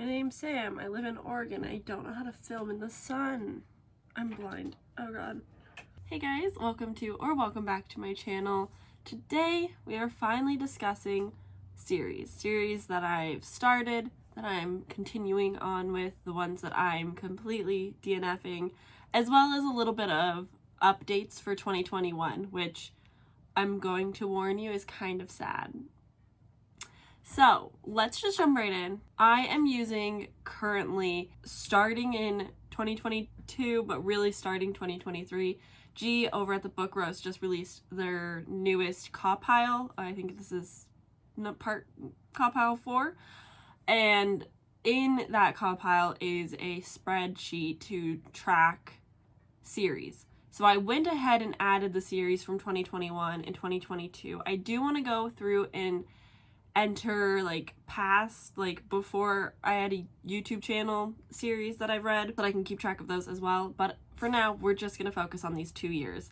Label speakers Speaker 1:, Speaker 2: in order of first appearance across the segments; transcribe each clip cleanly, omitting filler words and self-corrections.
Speaker 1: My name's Sam. I live in Oregon. I don't know how to film in the sun. I'm blind. Oh god. Hey guys, welcome back to my channel. Today we are finally discussing series that I've started, that I'm continuing on with, the ones that I'm completely DNFing, as well as a little bit of updates for 2021, which I'm going to warn you is kind of sad. So let's just jump right in. I am using currently, starting in 2022, but really starting 2023, G over at the Book Roast just released their newest CAWPILE. I think this is part CAWPILE 4. And in that CAWPILE is a spreadsheet to track series. So I went ahead and added the series from 2021 and 2022. I do want to go through and enter past, before I had a YouTube channel series that I've read, that I can keep track of those as well. But for now, we're just going to focus on these 2 years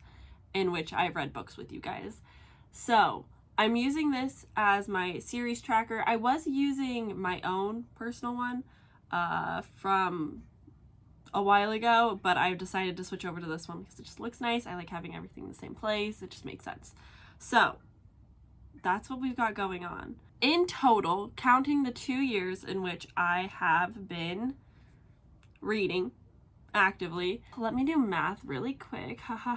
Speaker 1: in which I've read books with you guys. So I'm using this as my series tracker. I was using my own personal one from a while ago, but I've decided to switch over to this one because it just looks nice. I like having everything in the same place. It just makes sense. So that's what we've got going on. In total, counting the 2 years in which I have been reading actively, let me do math really quick, haha.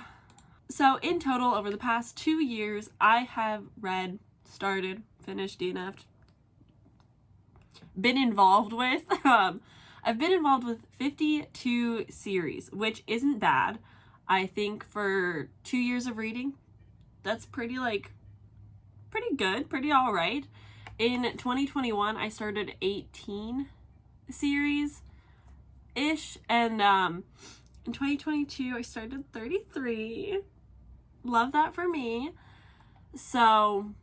Speaker 1: So in total, over the past 2 years, I have read, started, finished, DNF'd, been involved with, I've been involved with 52 series, which isn't bad. I think for 2 years of reading, that's pretty good, pretty all right. In 2021, I started 18 series-ish, and in 2022, I started 33. Love that for me. So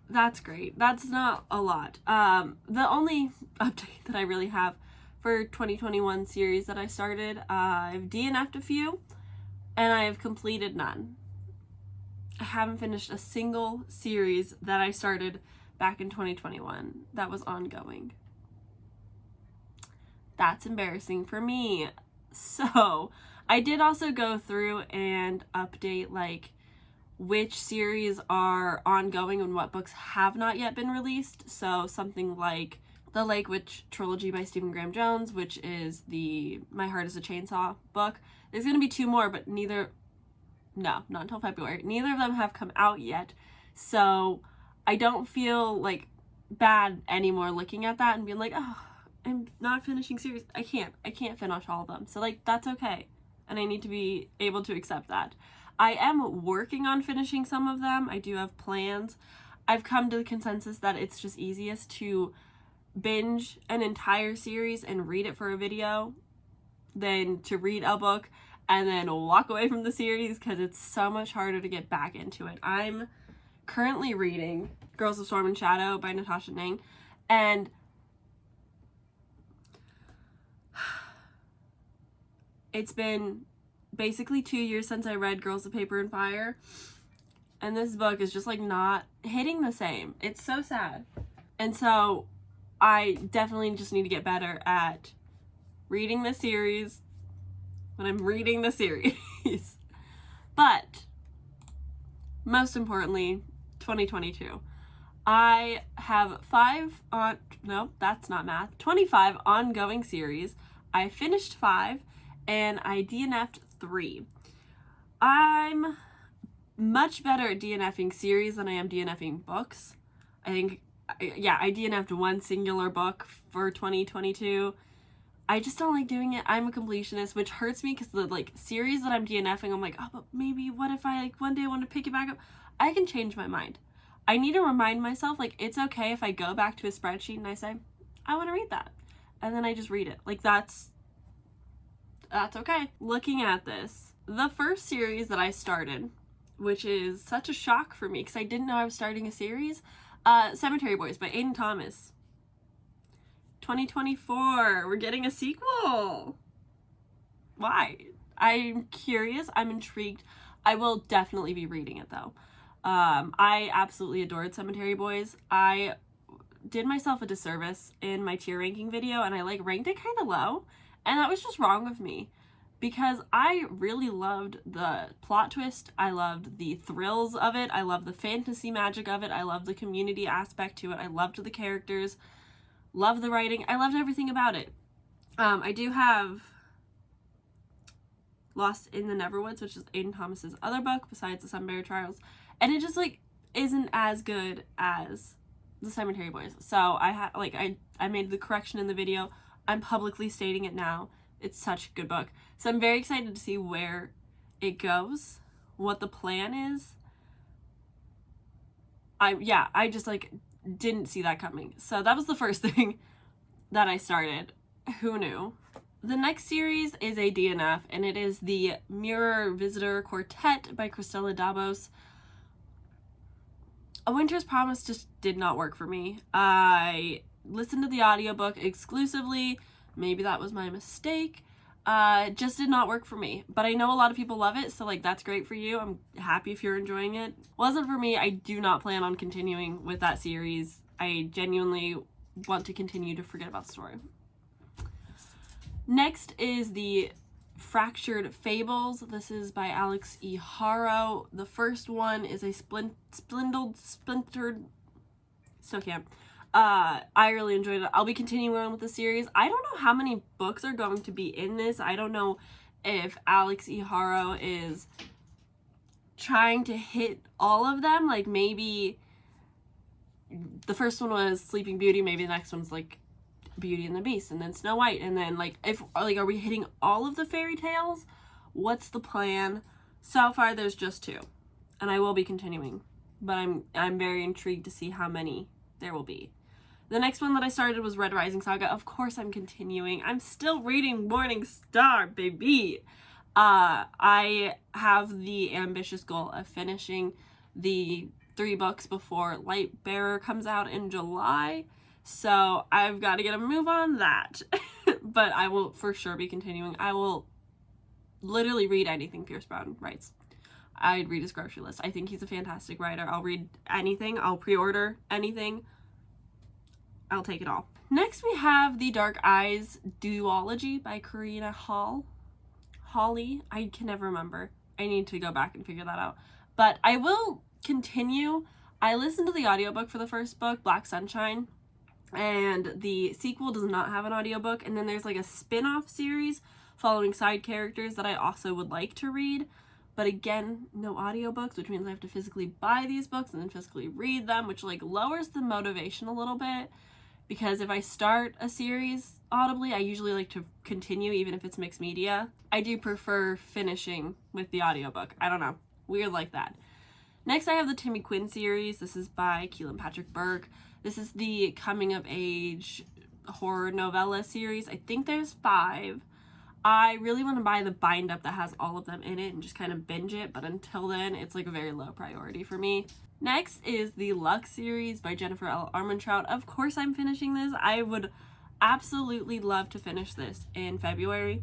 Speaker 1: that's great. That's not a lot. The only update that I really have for 2021 series that I started, I've DNF'd a few, and I have completed none. I haven't finished a single series that I started back in 2021 that was ongoing. That's embarrassing for me. So I did also go through and update which series are ongoing and what books have not yet been released. So something like the Lake Witch Trilogy by Stephen Graham Jones, which is the My Heart is a Chainsaw book. There's going to be 2 more, but not until February. Neither of them have come out yet. So I don't feel bad anymore looking at that and being like, oh, I'm not finishing series. I can't finish all of them. So that's okay. And I need to be able to accept that. I am working on finishing some of them. I do have plans. I've come to the consensus that it's just easiest to binge an entire series and read it for a video than to read a book and then walk away from the series, because it's so much harder to get back into it. I'm currently reading Girls of Storm and Shadow by Natasha Nang, and it's been basically 2 years since I read Girls of Paper and Fire, and this book is just not hitting the same. It's so sad. And so I definitely just need to get better at reading the series when I'm reading the series. But most importantly, 2022. I have 25 ongoing series. I finished 5 and I DNF'd 3. I'm much better at DNFing series than I am DNFing books. I think, yeah, I DNF'd 1 singular book for 2022. I just don't like doing it. I'm a completionist, which hurts me because the series that I'm DNFing, I'm like, oh, but maybe what if I one day want to pick it back up? I can change my mind. I need to remind myself it's okay if I go back to a spreadsheet and I say, I want to read that. And then I just read it. That's okay. Looking at this, the first series that I started, which is such a shock for me because I didn't know I was starting a series, Cemetery Boys by Aiden Thomas. 2024, we're getting a sequel. Why? I'm curious. I'm intrigued. I will definitely be reading it though. I absolutely adored Cemetery Boys. I did myself a disservice in my tier ranking video, and I like ranked it kind of low, and that was just wrong of me because I really loved the plot twist. I loved the thrills of it. I loved the fantasy magic of it. I loved the community aspect to it. I loved the characters, loved the writing. I loved everything about it. I do have Lost in the Neverwoods, which is Aiden Thomas's other book besides the Sunbury Trials, and it just like isn't as good as the Cemetery Boys. So I made the correction in the video. I'm publicly stating it now. It's such a good book. So I'm very excited to see where it goes, what the plan is. I just like didn't see that coming. So that was the first thing that I started. Who knew? The next series is a DNF, and it is the Mirror Visitor Quartet by Christella Dabos. A Winter's Promise just did not work for me. I listened to the audiobook exclusively. Maybe that was my mistake. Just did not work for me. But I know a lot of people love it, so like that's great for you. I'm happy if you're enjoying it. Wasn't for me. I do not plan on continuing with that series. I genuinely want to continue to forget about the story. Next is the Fractured Fables. This is by Alex E. Haro. The first one is a splintered. Still can't. I really enjoyed it. I'll be continuing on with the series. I don't know how many books are going to be in this. I don't know if Alex E. Haro is trying to hit all of them. Like maybe the first one was Sleeping Beauty. Maybe the next one's like Beauty and the Beast, and then Snow White, and then are we hitting all of the fairy tales? What's the plan? So far there's just 2, and I will be continuing, but I'm very intrigued to see how many there will be. The next one that I started was Red Rising Saga. Of course I'm continuing. I'm still reading Morning Star, baby. I have the ambitious goal of finishing the 3 books before Lightbearer comes out in July. So I've got to get a move on that. But I will for sure be continuing. I will literally read anything Pierce Brown writes. I'd read his grocery list. I think he's a fantastic writer. I'll read anything. I'll pre-order anything. I'll take it all. Next we have The Dark Eyes Duology by Karina Hawley. I can never remember. I need to go back and figure that out. But I will continue. I listened to the audiobook for the first book, Black Sunshine, and the sequel does not have an audiobook, and then there's like a spin-off series following side characters that I also would like to read, but again, no audiobooks, which means I have to physically buy these books and then physically read them, which like lowers the motivation a little bit, because if I start a series audibly, I usually like to continue even if it's mixed media. I do prefer finishing with the audiobook. I don't know, weird like that. Next I have the Timmy Quinn series. This is by Keelan Patrick Burke. This is the coming of age horror novella series. I think there's 5. I really want to buy the bind up that has all of them in it and just kind of binge it, but until then it's like a very low priority for me. Next is the Lux series by Jennifer L. Armentrout. Of course I'm finishing this. I would absolutely love to finish this in February.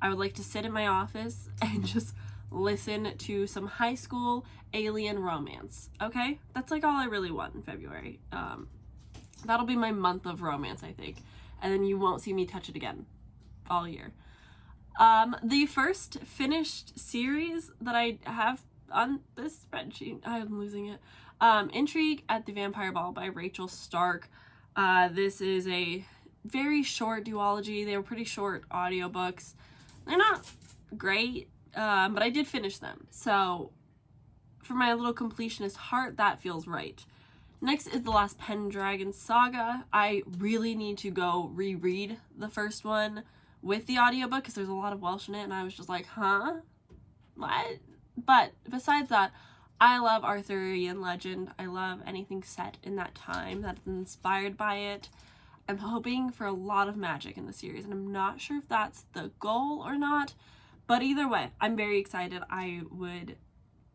Speaker 1: I would like to sit in my office and just listen to some high school alien romance. Okay, that's like all I really want in February. That'll be my month of romance, I think, and then you won't see me touch it again all year. The first finished series that I have on this spreadsheet, I'm losing it, Intrigue at the Vampire Ball by Rachel Stark. This is a very short duology. They were pretty short audiobooks. They're not great, but I did finish them. So for my little completionist heart, that feels right. Next is The Last Pendragon Saga. I really need to go reread the first one with the audiobook because there's a lot of Welsh in it, and I was just like, huh? What? But besides that, I love Arthurian legend. I love anything set in that time that is inspired by it. I'm hoping for a lot of magic in the series, and I'm not sure if that's the goal or not, but either way, I'm very excited. I would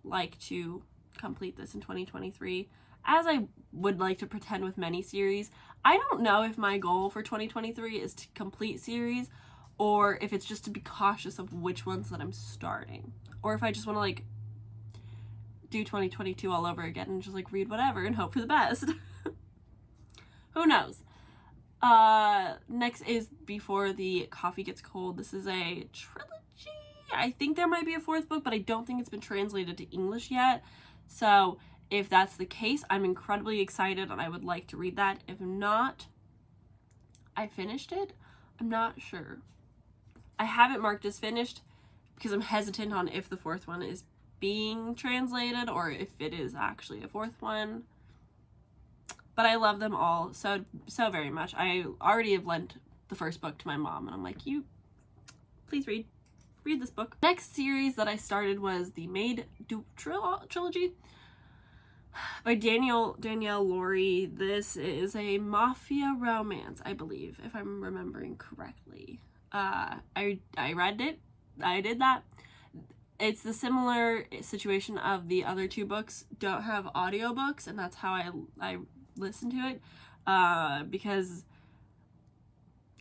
Speaker 1: like to complete this in 2023, as I would like to pretend with many series. I don't know if my goal for 2023 is to complete series, or if it's just to be cautious of which ones that I'm starting, or if I just want to like do 2022 all over again and just like read whatever and hope for the best. Who knows? Next is Before the Coffee Gets Cold. This is a trilogy. I think there might be a fourth book, but I don't think it's been translated to English yet. So if that's the case, I'm incredibly excited and I would like to read that. If not, I finished it. I'm not sure. I have it marked as finished because I'm hesitant on if the fourth one is being translated or if it is actually a fourth one. But I love them all so very much. I already have lent the first book to my mom, and I'm like, you, please read this book. Next series that I started was the Maid trilogy by Danielle Lawrie. This is a mafia romance, I believe, if I'm remembering correctly. I read it. I did that. It's the similar situation of the other two books don't have audiobooks, and that's how I listen to it, because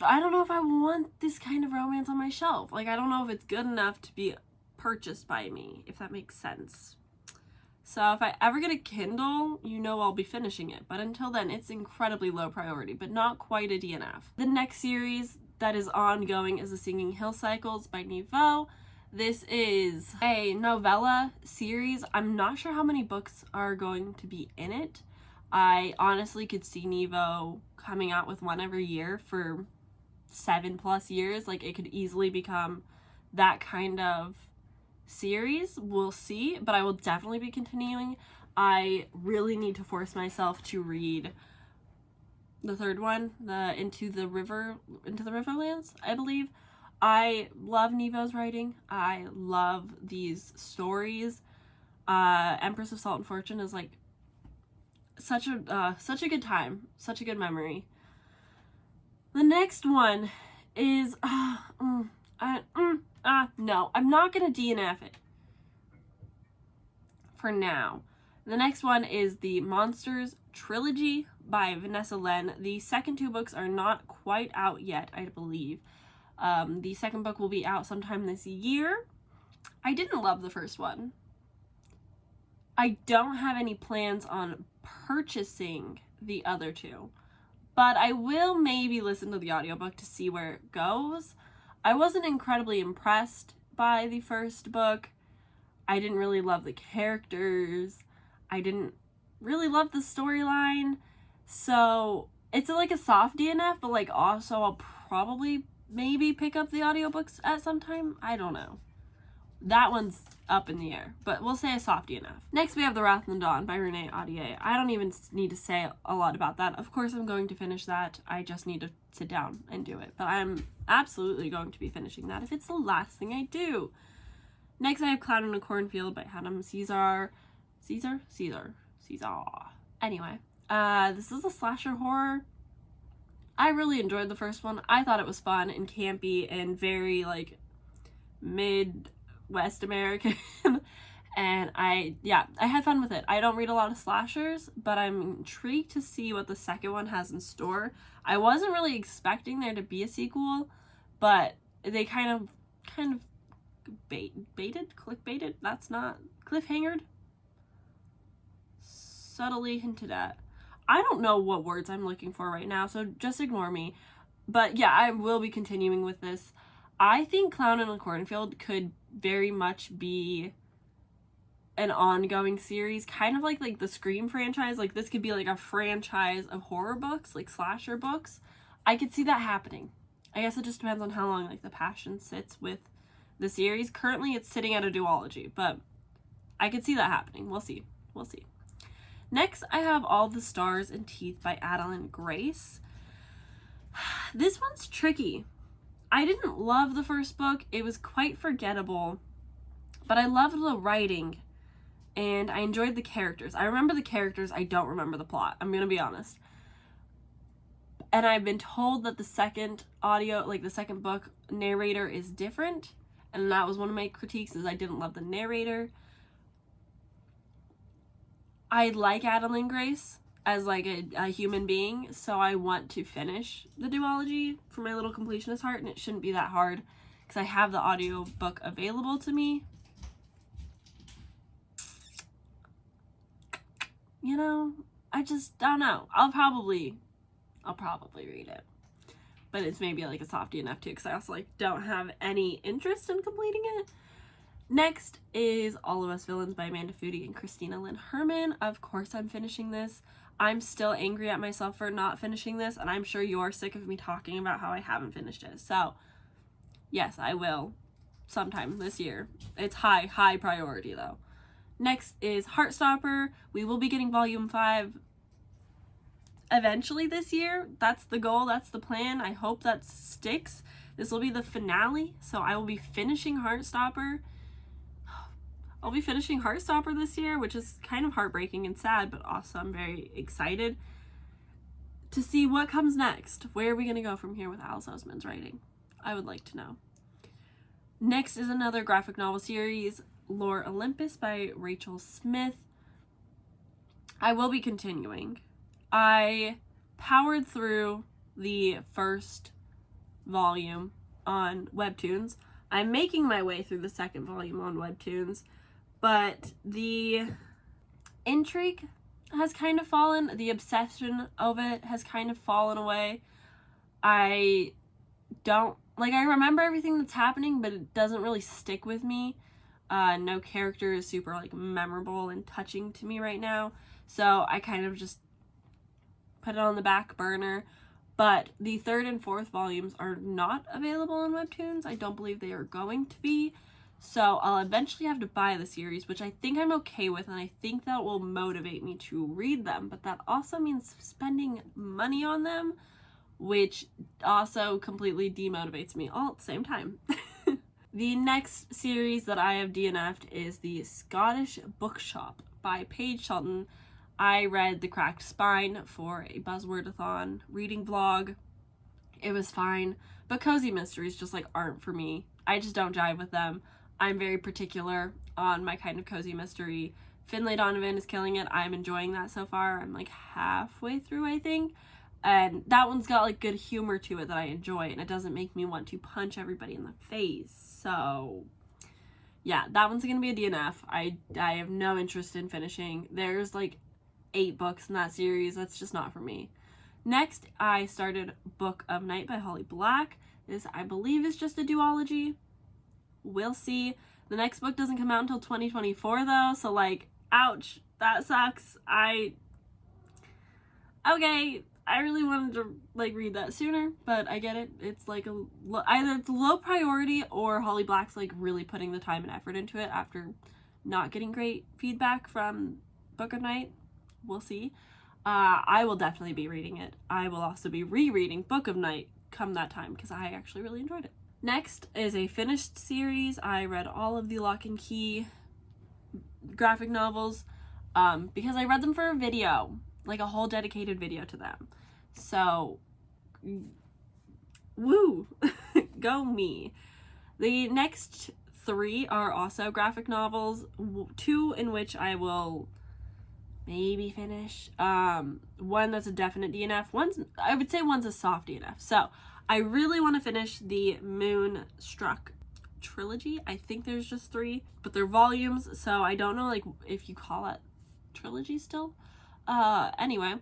Speaker 1: I don't know if I want this kind of romance on my shelf. Like, I don't know if it's good enough to be purchased by me, if that makes sense. So if I ever get a Kindle, you know I'll be finishing it. But until then, it's incredibly low priority, but not quite a DNF. The next series that is ongoing is The Singing Hill Cycles by Niveau. This is a novella series. I'm not sure how many books are going to be in it. I honestly could see Niveau coming out with one every year for 7+ years. Like, it could easily become that kind of series. We'll see, but I will definitely be continuing. I really need to force myself to read the third one, the Into the Riverlands, I believe. I love Niveau's writing. I love these stories. Empress of Salt and Fortune is like such a good time, such a good memory. The next one is no, I'm not gonna DNF it for now. The next one is the Monsters trilogy by Vanessa Len. The second two books are not quite out yet, I believe. The second book will be out sometime this year. I didn't love the first one. I don't have any plans on purchasing the other two, but I will maybe listen to the audiobook to see where it goes. I wasn't incredibly impressed by the first book. I didn't really love the characters. I didn't really love the storyline. So it's like a soft DNF, but like also I'll probably maybe pick up the audiobooks at some time. I don't know. That one's up in the air, but we'll say a soft DNF. Next, we have The Wrath and the Dawn by Renee Ahdieh. I don't even need to say a lot about that. Of course, I'm going to finish that. I just need to sit down and do it, but I'm absolutely going to be finishing that if it's the last thing I do. Next, I have Cloud in a Cornfield by Adam Caesar. Caesar? Anyway, this is a slasher horror. I really enjoyed the first one. I thought it was fun and campy and very, like, Midwest American. And I had fun with it. I don't read a lot of slashers, but I'm intrigued to see what the second one has in store. I wasn't really expecting there to be a sequel, but they kind of clickbaited, that's not, cliffhangered? Subtly hinted at. I don't know what words I'm looking for right now, so just ignore me. But yeah, I will be continuing with this. I think Clown in a Cornfield could very much be an ongoing series, kind of like the Scream franchise. Like, this could be like a franchise of horror books, like slasher books. I could see that happening. I guess it just depends on how long like the passion sits with the series. Currently it's sitting at a duology, but I could see that happening. We'll see. Next, I have All the Stars and Teeth by Adalyn Grace. This one's tricky. I didn't love the first book. It was quite forgettable, but I loved the writing and I enjoyed the characters. I remember the characters. I don't remember the plot. I'm going to be honest. And I've been told that the second book narrator is different. And that was one of my critiques, is I didn't love the narrator. I like Adalyn Grace as like a human being, so I want to finish the duology for my little completionist heart, and it shouldn't be that hard because I have the audiobook available to me. You know, I just don't know. I'll probably I'll probably read it. But it's maybe like a softie enough too, because I also like don't have any interest in completing it. Next is All of Us Villains by Amanda Foody and Christina Lynn Herman. Of course I'm finishing this. I'm still angry at myself for not finishing this, and I'm sure you're sick of me talking about how I haven't finished it. So, yes, I will sometime this year. It's high priority though. Next is Heartstopper. We will be getting volume 5 eventually this year. That's the goal, that's the plan. I hope that sticks. This will be the finale, so I will be finishing Heartstopper. I'll be finishing Heartstopper this year, which is kind of heartbreaking and sad, but also I'm very excited to see what comes next. Where are we going to go from here with Alice Oseman's writing? I would like to know. Next is another graphic novel series, Lore Olympus by Rachel Smith. I will be continuing. I powered through the first volume on Webtoons. I'm making my way through the second volume on Webtoons, but the intrigue has kind of fallen. The obsession of it has kind of fallen away. I remember everything that's happening, but it doesn't really stick with me. No character is super like memorable and touching to me right now, so I kind of just put it on the back burner. But the third and fourth volumes are not available on Webtoons. I don't believe they are going to be. So I'll eventually have to buy the series, which I think I'm okay with, and I think that will motivate me to read them. But that also means spending money on them, which also completely demotivates me all at the same time. The next series that I have DNF'd is the Scottish Bookshop by Paige Shelton. I read The Cracked Spine for a Buzzwordathon reading vlog. It was fine, but cozy mysteries just like aren't for me. I just don't jive with them. I'm very particular on my kind of cozy mystery. Finlay Donovan is killing it. I'm enjoying that so far. I'm like halfway through, I think. And that one's got like good humor to it that I enjoy, and it doesn't make me want to punch everybody in the face. So yeah, that one's gonna be a DNF. I have no interest in finishing. There's like 8 books in that series. That's just not for me. Next, I started Book of Night by Holly Black. This, I believe, is just a duology. We'll see. The next book doesn't come out until 2024 though, so like, ouch, that sucks. Okay, I really wanted to like read that sooner, but I get it. It's like either it's low priority or Holly Black's like really putting the time and effort into it after not getting great feedback from Book of Night. We'll see. I will definitely be reading it. I will also be rereading Book of Night come that time because I actually really enjoyed it. Next is a finished series. I read all of the Lock and Key graphic novels because I read them for a video, like a whole dedicated video to them. So, woo, go me. The next 3 are also graphic novels, 2 in which I will maybe finish. One that's a definite DNF. I would say one's a soft DNF. So I really want to finish the Moonstruck trilogy. I think there's just 3, but they're volumes, so I don't know like if you call it trilogy still. Anyway,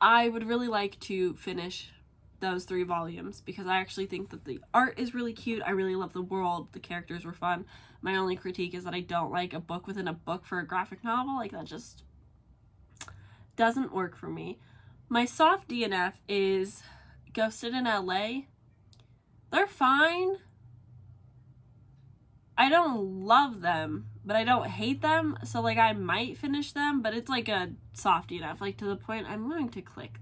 Speaker 1: I would really like to finish those 3 volumes because I actually think that the art is really cute. I really love the world. The characters were fun. My only critique is that I don't like a book within a book for a graphic novel. Like, that just doesn't work for me. My soft DNF is Ghosted in LA. They're fine. I don't love them, but I don't hate them. So, like, I might finish them, but it's like a soft DNF. Like, to the point I'm going to click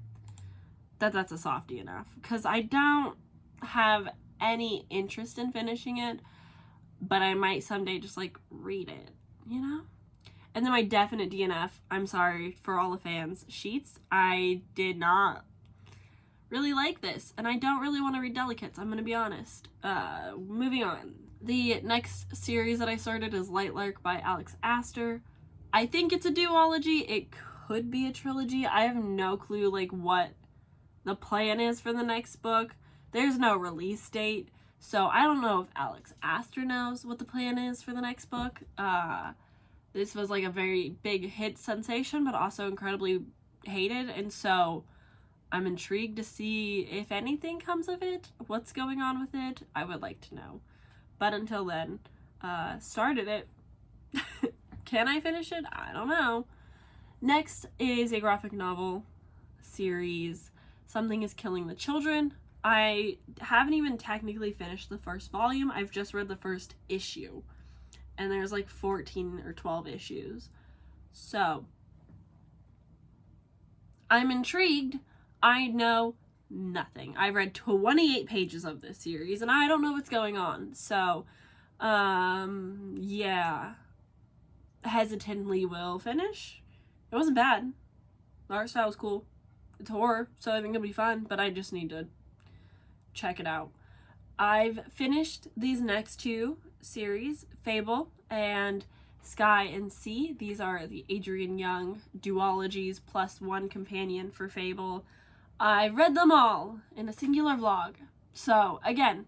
Speaker 1: that's a soft DNF because I don't have any interest in finishing it, but I might someday just like read it, you know? And then my definite DNF, I'm sorry for all the fans, Sheets. I did not really like this, and I don't really want to read Delicates, I'm gonna be honest. Moving on. The next series that I started is Lightlark by Alex Aster. I think it's a duology. It could be a trilogy. I have no clue like what the plan is for the next book. There's no release date, so I don't know if Alex Aster knows what the plan is for the next book. This was like a very big hit sensation, but also incredibly hated, and so I'm intrigued to see if anything comes of it, what's going on with it. I would like to know. But until then, started it. Can I finish it? I don't know. Next is a graphic novel series, Something is Killing the Children. I haven't even technically finished the first volume. I've just read the first issue. And there's like 14 or 12 issues. So, I'm intrigued. I know nothing. I've read 28 pages of this series and I don't know what's going on. So, yeah. Hesitantly will finish. It wasn't bad. The art style was cool. It's horror, so I think it'll be fun, but I just need to check it out. I've finished these next two series, Fable and Sky and Sea. These are the Adrian Young duologies plus one companion for Fable. I read them all in a singular vlog. So, again,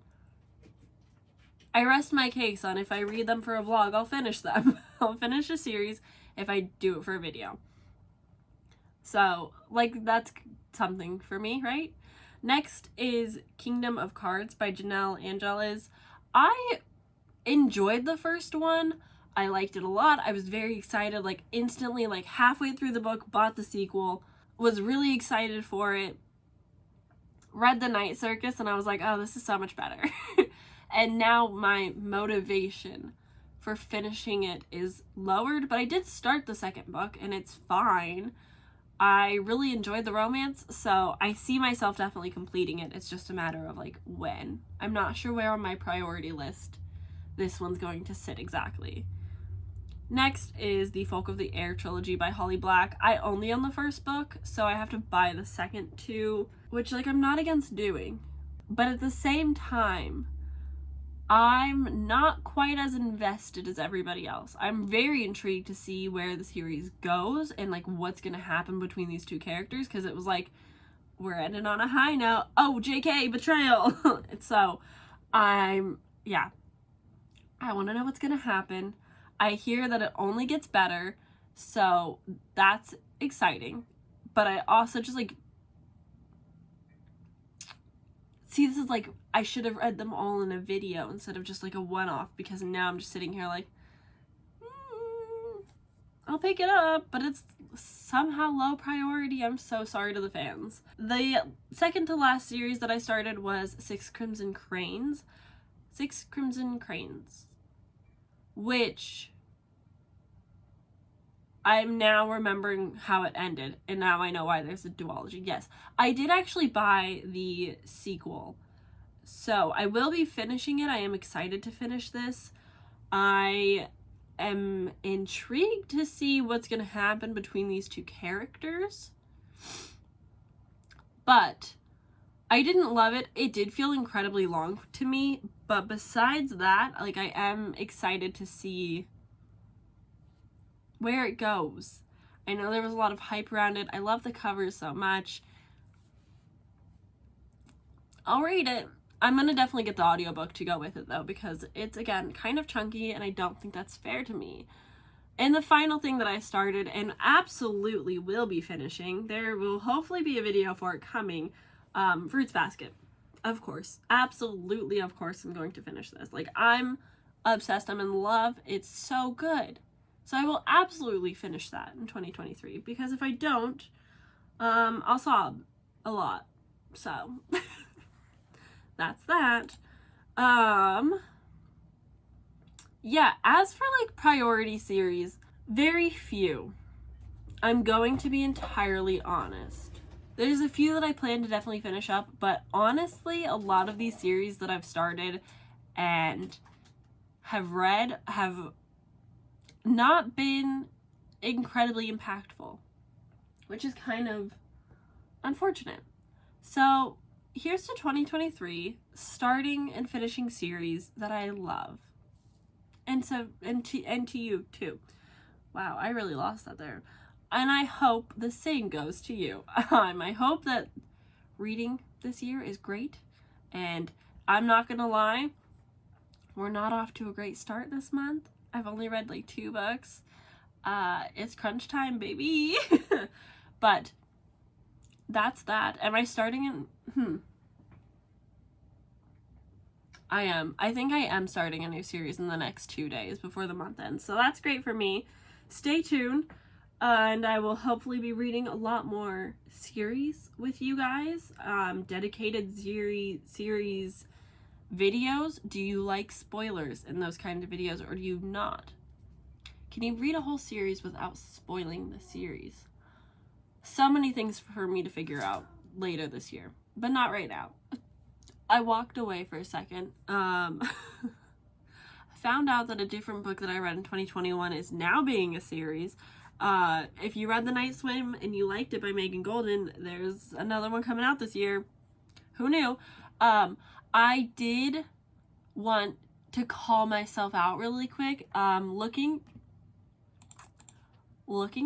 Speaker 1: I rest my case on if I read them for a vlog, I'll finish them. I'll finish a series if I do it for a video. So, like, that's something for me, right? Next is Kingdom of Cards by Janelle Angeles. I enjoyed the first one. I liked it a lot. I was very excited, like, instantly, like, halfway through the book, bought the sequel, was really excited for it, read The Night Circus, and I was like, oh, this is so much better. And now my motivation for finishing it is lowered, but I did start the second book, and it's fine. I really enjoyed the romance, so I see myself definitely completing it. It's just a matter of, like, when. I'm not sure where on my priority list this one's going to sit exactly. Next is the Folk of the Air trilogy by Holly Black. I only own the first book, so I have to buy the second two, which, like, I'm not against doing. But at the same time, I'm not quite as invested as everybody else. I'm very intrigued to see where the series goes and, like, what's gonna happen between these two characters, because it was like, we're ending on a high note. Oh, JK, betrayal. So, I want to know what's gonna happen. I hear that it only gets better, so that's exciting. But I also just, like, see, this is like, I should have read them all in a video instead of just like a one-off, because now I'm just sitting here like, I'll pick it up, but it's somehow low priority. I'm so sorry to the fans. The second to last series that I started was Six Crimson Cranes, which I'm now remembering how it ended, and now I know why there's a duology. Yes, I did actually buy the sequel, so I will be finishing it. I am excited to finish this. I am intrigued to see what's going to happen between these two characters, but I didn't love it. It did feel incredibly long to me, but besides that, like, I am excited to see where it goes. I know there was a lot of hype around it. I love the covers so much. I'll read it. I'm gonna definitely get the audiobook to go with it, though, because it's, again, kind of chunky, and I don't think that's fair to me. And the final thing that I started, and absolutely will be finishing, there will hopefully be a video for it coming, Fruits Basket. Of course. Absolutely, of course, I'm going to finish this. Like, I'm obsessed. I'm in love. It's so good. So I will absolutely finish that in 2023, because if I don't, I'll sob a lot. So that's that. Yeah, as for, like, priority series, very few. I'm going to be entirely honest. There's a few that I plan to definitely finish up, but honestly, a lot of these series that I've started and have read have not been incredibly impactful, which is kind of unfortunate. So here's to 2023, starting and finishing series that I love. And to you too. Wow, I really lost that there. And I hope the same goes to you. I hope that reading this year is great. And I'm not gonna lie, we're not off to a great start this month. I've only read like 2 books. It's crunch time, baby. But that's that. Am I starting in... I think I am starting a new series in the next 2 days before the month ends. So that's great for me. Stay tuned. And I will hopefully be reading a lot more series with you guys. Dedicated series videos. Do you like spoilers in those kind of videos, or do you not? Can you read a whole series without spoiling the series? So many things for me to figure out later this year, but not right now. I walked away for a second. Found out that a different book that I read in 2021 is now being a series. If you read The Night Swim and you liked it by Megan Golden, there's another one coming out this year. Who knew? I did want to call myself out really quick. Looking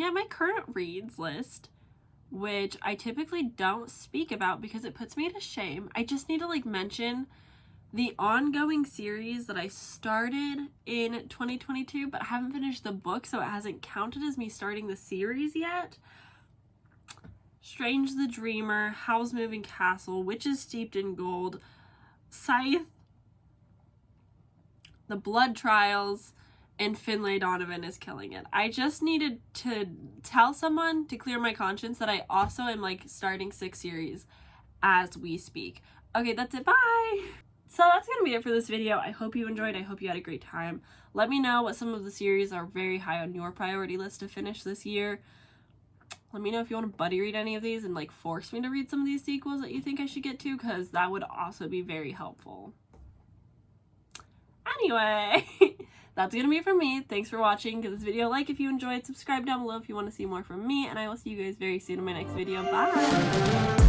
Speaker 1: at my current reads list, which I typically don't speak about because it puts me to shame. I just need to mention the ongoing series that I started in 2022, but I haven't finished the book, so it hasn't counted as me starting the series yet. Strange the Dreamer, Howl's Moving Castle, Witches Steeped in Gold, Scythe, The Blood Trials, and Finlay Donovan is killing it. I just needed to tell someone to clear my conscience that I also am starting 6 series as we speak. Okay, that's it. Bye! So that's gonna be it for this video. I hope you enjoyed. I hope you had a great time. Let me know what some of the series are very high on your priority list to finish this year. Let me know if you want to buddy read any of these and force me to read some of these sequels that you think I should get to, because that would also be very helpful. Anyway, that's gonna be it for me. Thanks for watching. Give this video a like if you enjoyed. Subscribe down below if you want to see more from me, and I will see you guys very soon in my next video. Bye!